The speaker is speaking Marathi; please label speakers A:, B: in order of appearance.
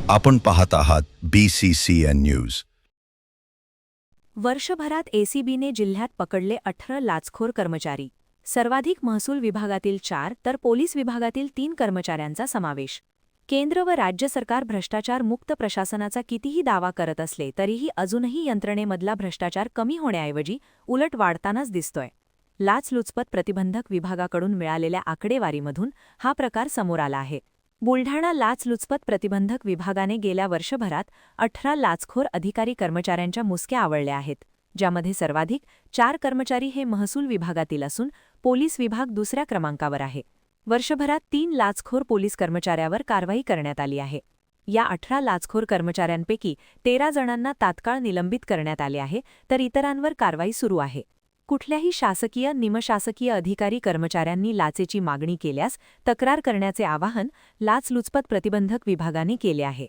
A: आपण पाहत आहात BCCN न्यूज.
B: वर्षभरात एसीबीने जिल्ह्यात पकडले 18 लाचखोर कर्मचारी. सर्वाधिक महसूल विभागातील 4 तर पोलीस विभागातील 3 कर्मचाऱ्यांचा समावेश. केंद्र व राज्य सरकार भ्रष्टाचार मुक्त प्रशासनाचा कितीही दावा करत असले तरीही अजूनही यंत्रणेमधला भ्रष्टाचार कमी होण्याऐवजी उलट वाढतानाच दिसतोय. लाचलुचपत प्रतिबंधक विभागाकडून मिळालेल्या आकडेवारीमधून हा प्रकार समोर आला आहे. बुलढाणा लाचलुचपत प्रतिबंधक विभागाने गेल्या वर्षभरात 18 लाचखोर अधिकारी कर्मचाऱ्यांच्या मुसक्या आवळल्या आहेत, ज्यामध्ये सर्वाधिक 4 कर्मचारी हे महसूल विभागातील असून पोलीस विभाग दुसऱ्या क्रमांकावर आहे. वर्षभरात 3 लाचखोर पोलीस कर्मचाऱ्यावर कारवाई करण्यात आली आहे. या 18 लाचखोर कर्मचाऱ्यांपैकी 13 जणांना तात्काळ निलंबित करण्यात आले आहे, तर इतरांवर कारवाई सुरू आहे. कुठल्याही शासकीय निमशासकीय अधिकारी कर्मचाऱ्यांनी लाचेची मागणी केल्यास तक्रार करण्याचे आवाहन लाचलुचपत प्रतिबंधक विभागाने केले आहे.